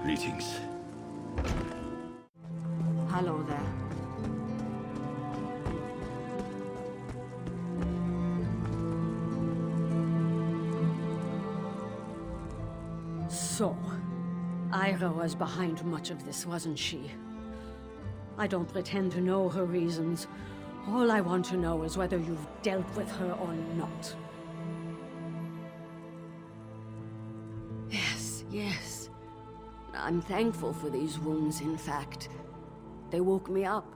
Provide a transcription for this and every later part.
Greetings. Hello there. So, Ira was behind much of this, wasn't she? I don't pretend to know her reasons. All I want to know is whether you've dealt with her or not. Yes. I'm thankful for these wounds, in fact. They woke me up.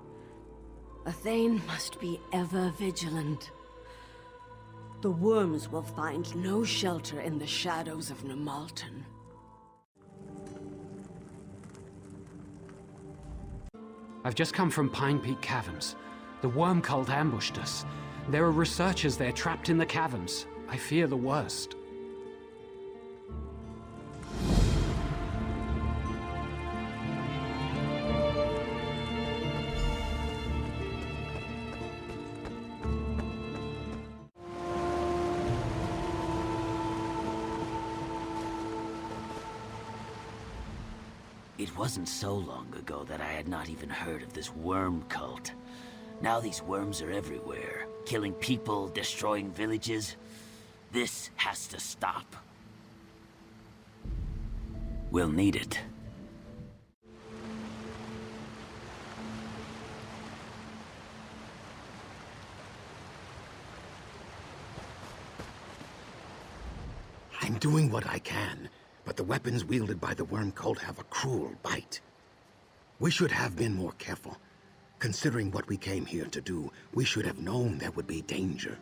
A Thane must be ever vigilant. The worms will find no shelter in the shadows of Namalton. I've just come from Pine Peak Caverns. The worm cult ambushed us. There are researchers there trapped in the caverns. I fear the worst. It wasn't so long ago that I had not even heard of this worm cult. Now these worms are everywhere, killing people, destroying villages. This has to stop. We'll need it. I'm doing what I can, but the weapons wielded by the worm cult have a cruel bite. We should have been more careful. Considering what we came here to do, we should have known there would be danger.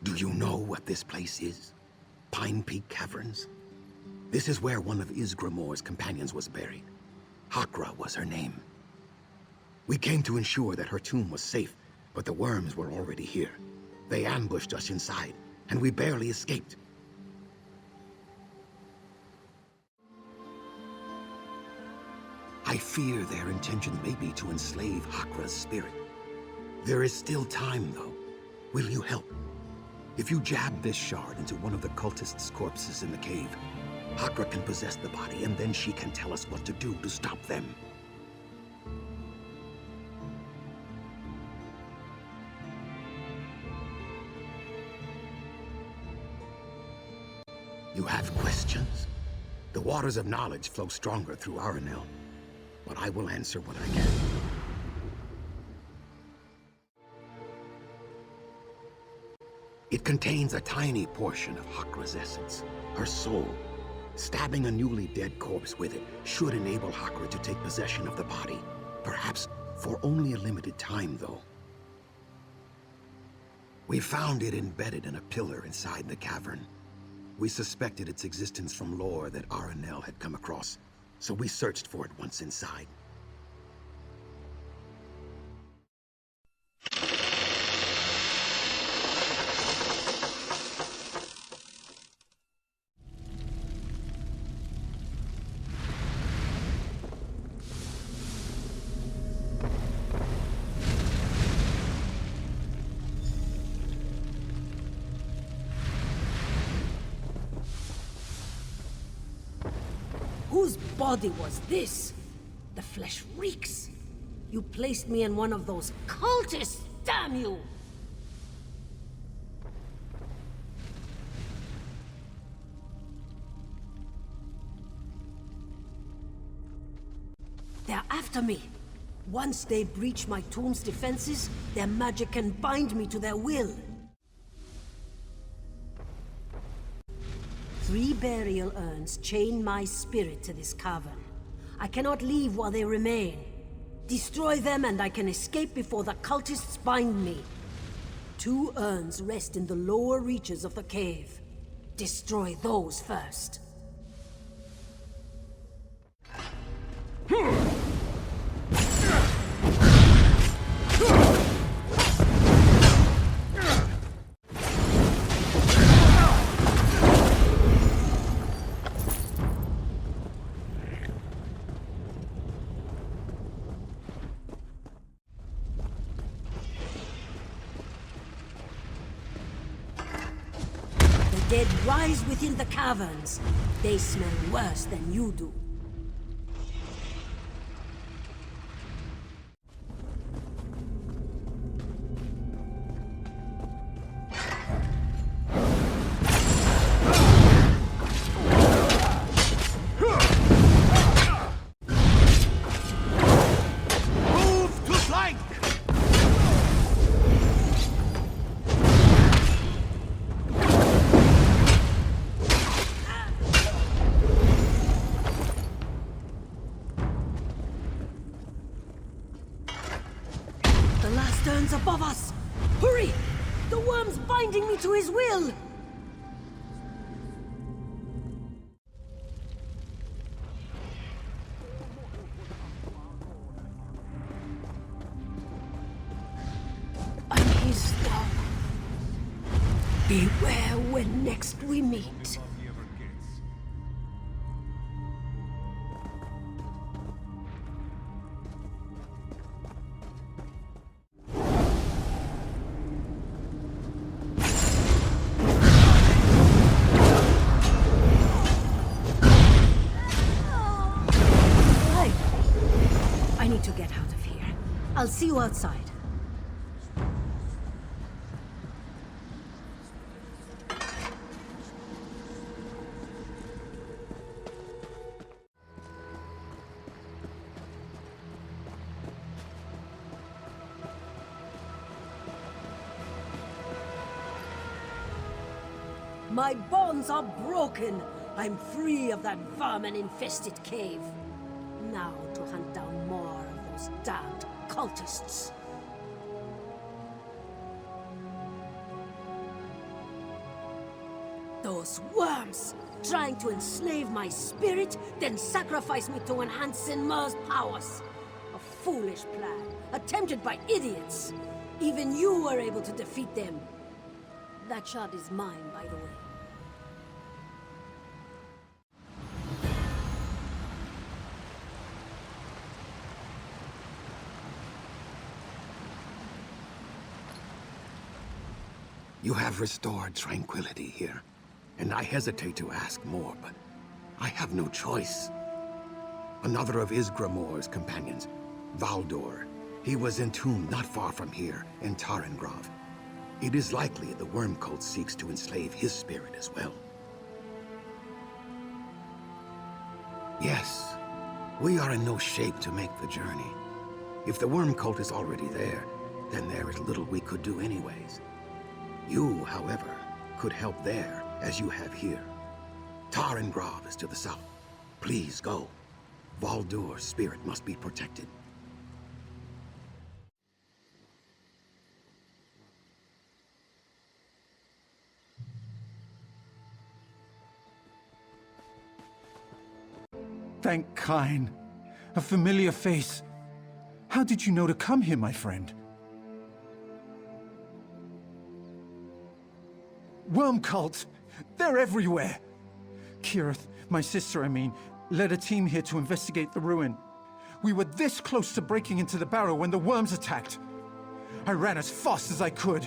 Do you know what this place is? Pine Peak Caverns? This is where one of Isgramore's companions was buried. Hakra was her name. We came to ensure that her tomb was safe, but the worms were already here. They ambushed us inside, and we barely escaped. I fear their intentions may be to enslave Hakra's spirit. There is still time, though. Will you help? If you jab this shard into one of the cultists' corpses in the cave, Hakra can possess the body, and then she can tell us what to do to stop them. You have questions? The waters of knowledge flow stronger through Aranel, but I will answer what I can. It contains a tiny portion of Hakra's essence, her soul. Stabbing a newly dead corpse with it should enable Hakra to take possession of the body. Perhaps for only a limited time, though. We found it embedded in a pillar inside the cavern. We suspected its existence from lore that Aranel had come across, so we searched for it once inside. Whose body was this? The flesh reeks. You placed me in one of those cultists, damn you! They're after me. Once they breach my tomb's defenses, their magic can bind me to their will. 3 burial urns chain my spirit to this cavern. I cannot leave while they remain. Destroy them and I can escape before the cultists bind me. 2 urns rest in the lower reaches of the cave. Destroy those first. dead rise within the caverns. They smell worse than you do. Above us! Hurry! The worm's binding me to his will! I'm his now. Beware when next we meet. I'll see you outside. My bonds are broken. I'm free of that vermin-infested cave. Now to hunt down more of those damned cultists. Those worms! Trying to enslave my spirit, then sacrifice me to enhance Sinmar's powers. A foolish plan, attempted by idiots. Even you were able to defeat them. That shard is mine, by the way. You have restored tranquility here, and I hesitate to ask more, but I have no choice. Another of Ysgramor's companions, Valdor, he was entombed not far from here in Tarengrov. It is likely the worm cult seeks to enslave his spirit as well. Yes, we are in no shape to make the journey. If the worm cult is already there, then there is little we could do anyways. You, however, could help there as you have here. Tarengrov is to the south. Please go. Valdor's spirit must be protected. Thank Kain. A familiar face. How did you know to come here, my friend? Worm cult! They're everywhere! Kirith, my sister, led a team here to investigate the ruin. We were this close to breaking into the barrow when the worms attacked. I ran as fast as I could.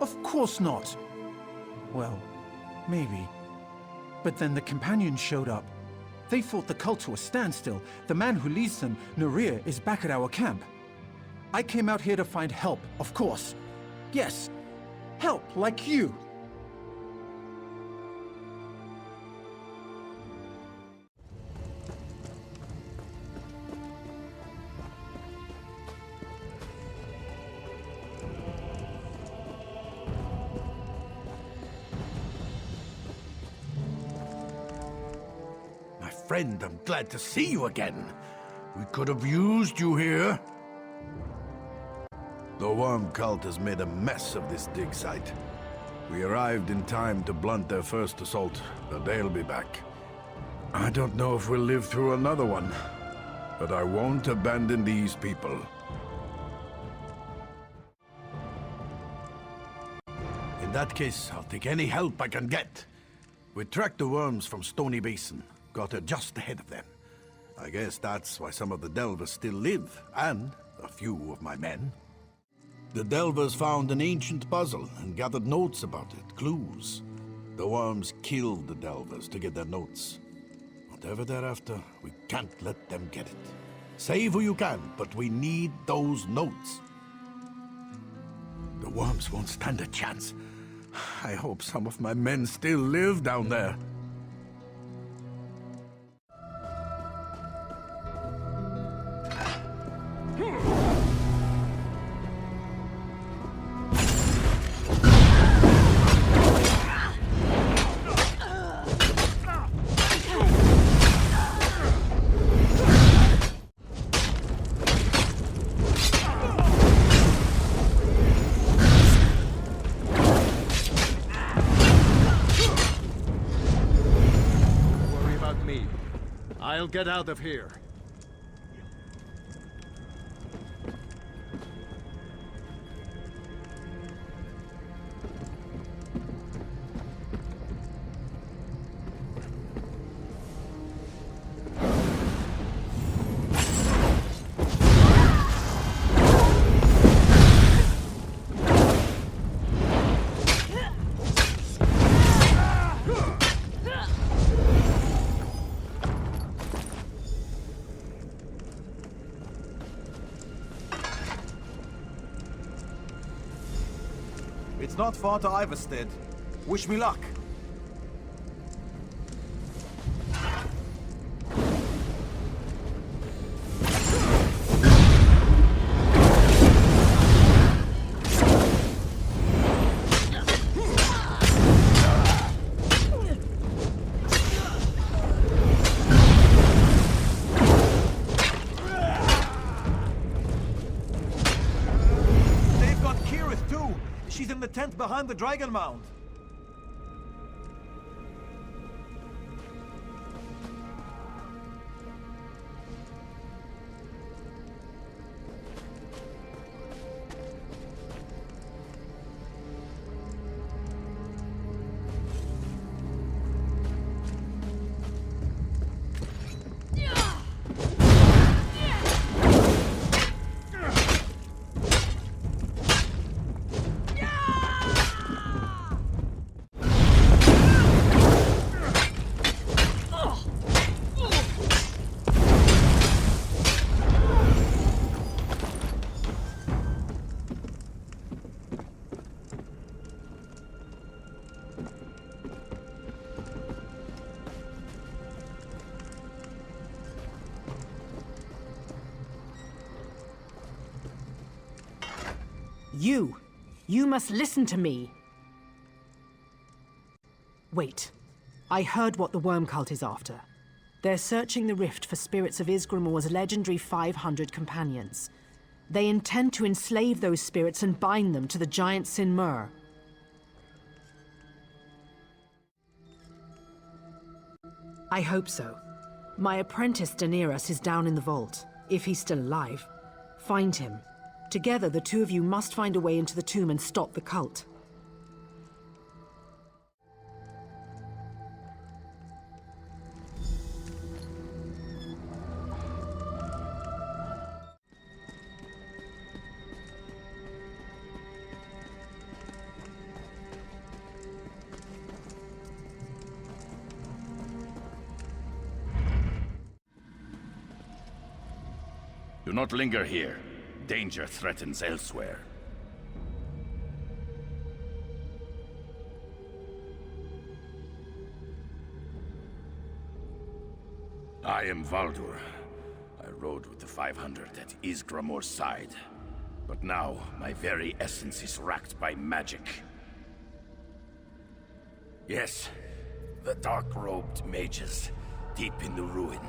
Of course not. Well, maybe. But then the companions showed up. They fought the cult to a standstill. The man who leads them, Nurir, is back at our camp. I came out here to find help, of course. Yes, help like you. My friend, I'm glad to see you again. We could have used you here. The worm cult has made a mess of this dig site. We arrived in time to blunt their first assault, but they'll be back. I don't know if we'll live through another one, but I won't abandon these people. In that case, I'll take any help I can get. We tracked the worms from Stony Basin, got her just ahead of them. I guess that's why some of the Delvers still live, and a few of my men. The Delvers found an ancient puzzle and gathered notes about it, clues. The worms killed the Delvers to get their notes. Whatever they're after, we can't let them get it. Save who you can, but we need those notes. The worms won't stand a chance. I hope some of my men still live down there. I'll get out of here. It's not far to Iverstead. Wish me luck. She's in the tent behind the Dragon Mound. You must listen to me. Wait. I heard what the worm cult is after. They're searching the rift for spirits of Ysgramor's legendary 500 companions. They intend to enslave those spirits and bind them to the giant Sinmur. I hope so. My apprentice Daenerys is down in the vault, if he's still alive. Find him. Together, the two of you must find a way into the tomb and stop the cult. Do not linger here. Danger threatens elsewhere. I am Valdur. I rode with the 500 at Ysgramor's side. But now, my very essence is racked by magic. Yes, the dark-robed mages, deep in the ruin.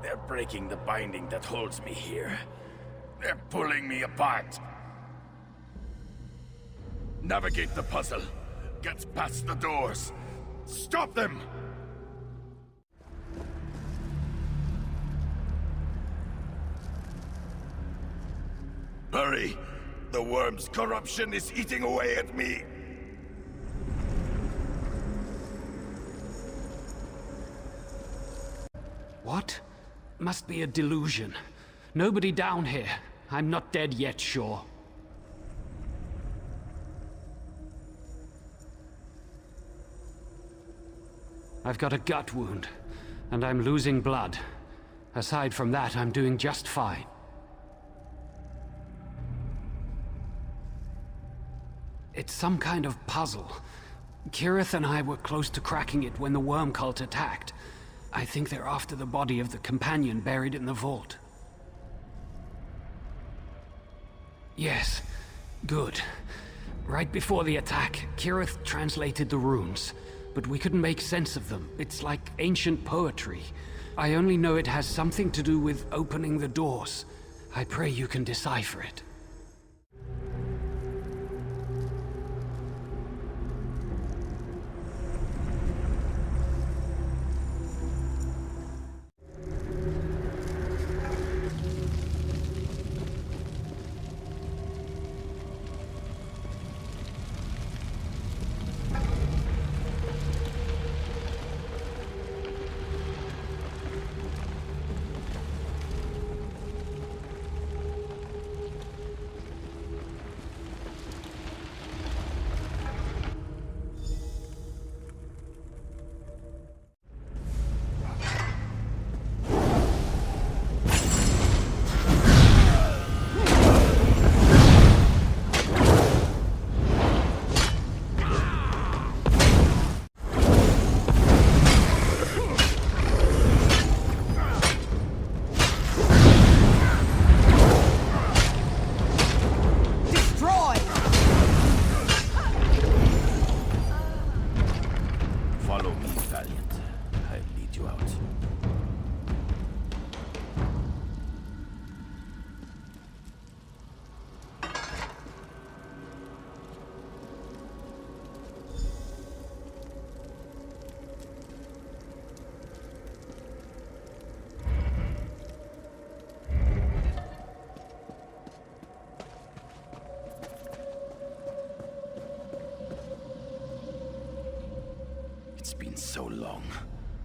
They're breaking the binding that holds me here. They're pulling me apart. Navigate the puzzle. Get past the doors. Stop them! Hurry! The worm's corruption is eating away at me! What? Must be a delusion. Nobody down here. I'm not dead yet, sure. I've got a gut wound, and I'm losing blood. Aside from that, I'm doing just fine. It's some kind of puzzle. Kirith and I were close to cracking it when the worm cult attacked. I think they're after the body of the companion buried in the vault. Yes, good. Right before the attack, Kirith translated the runes, but we couldn't make sense of them. It's like ancient poetry. I only know it has something to do with opening the doors. I pray you can decipher it. It's been so long.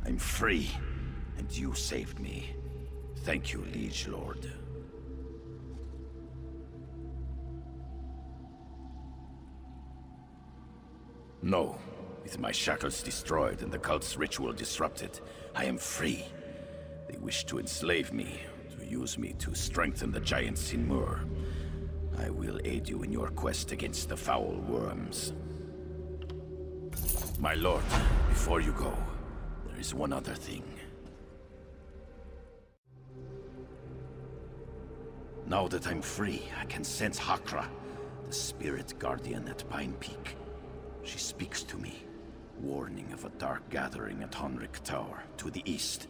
I'm free, and you saved me. Thank you, Liege Lord. No. With my shackles destroyed and the cult's ritual disrupted, I am free. They wish to enslave me, to use me to strengthen the giant Sinmur. I will aid you in your quest against the foul worms. My lord, before you go, there is one other thing. Now that I'm free, I can sense Hakra, the spirit guardian at Pine Peak. She speaks to me, warning of a dark gathering at Honric Tower, to the east.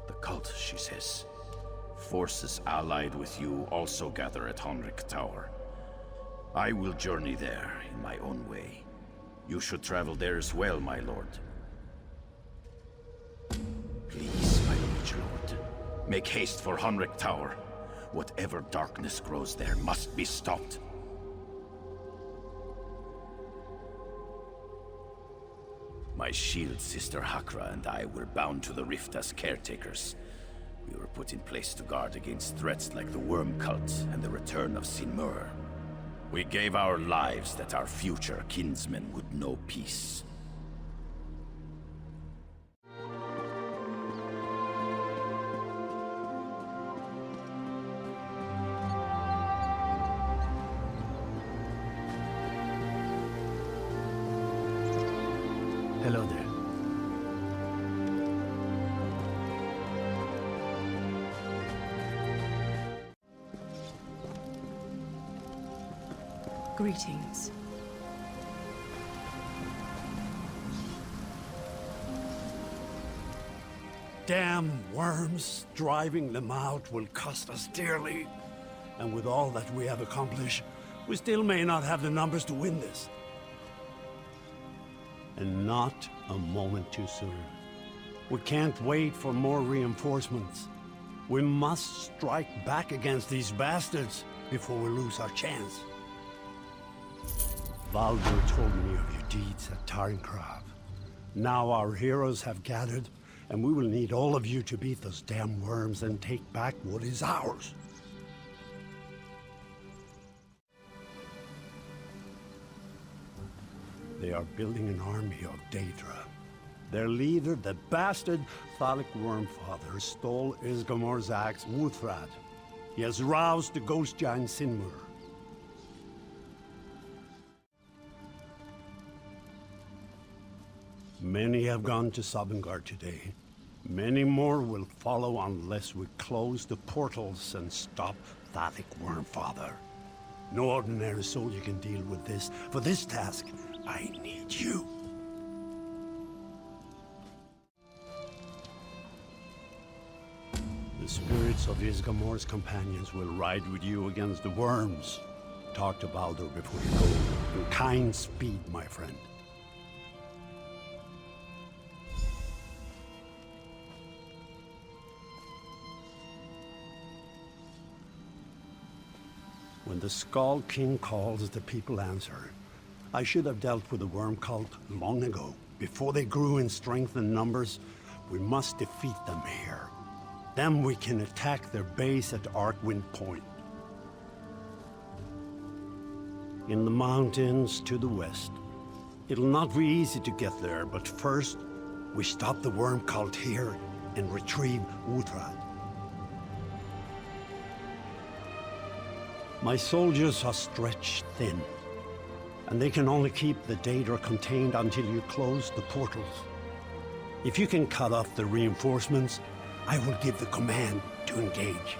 The cult, she says. Forces allied with you also gather at Honric Tower. I will journey there in my own way. You should travel there as well, my lord. Please, my liege lord, make haste for Honric Tower. Whatever darkness grows there must be stopped. My shield sister Hakra and I were bound to the rift as caretakers. We were put in place to guard against threats like the Worm Cult and the return of Sinmur. We gave our lives that our future kinsmen would know peace. Hello there. Greetings. Damn worms driving them out will cost us dearly. And with all that we have accomplished, we still may not have the numbers to win this. And not a moment too soon. We can't wait for more reinforcements. We must strike back against these bastards before we lose our chance. Valdur told me of your deeds at Tarnkrav. Now our heroes have gathered, and we will need all of you to beat those damn worms and take back what is ours. They are building an army of Daedra. Their leader, the bastard Thalic Wormfather, stole Isgramor's axe, Wuthrad. He has roused the ghost giant Sinmur. Many have gone to Sovngarde today. Many more will follow unless we close the portals and stop Thalic Wormfather. No ordinary soldier can deal with this. For this task, I need you. The spirits of Isgramor's companions will ride with you against the worms. Talk to Baldur before you go. In kind speed, my friend. When the Skull King calls, the people answer. I should have dealt with the worm cult long ago. Before they grew in strength and numbers, we must defeat them here. Then we can attack their base at Arcwind Point. In the mountains to the west. It'll not be easy to get there, but first, we stop the worm cult here and retrieve Wuthrad. My soldiers are stretched thin, and they can only keep the Daedra contained until you close the portals. If you can cut off the reinforcements, I will give the command to engage.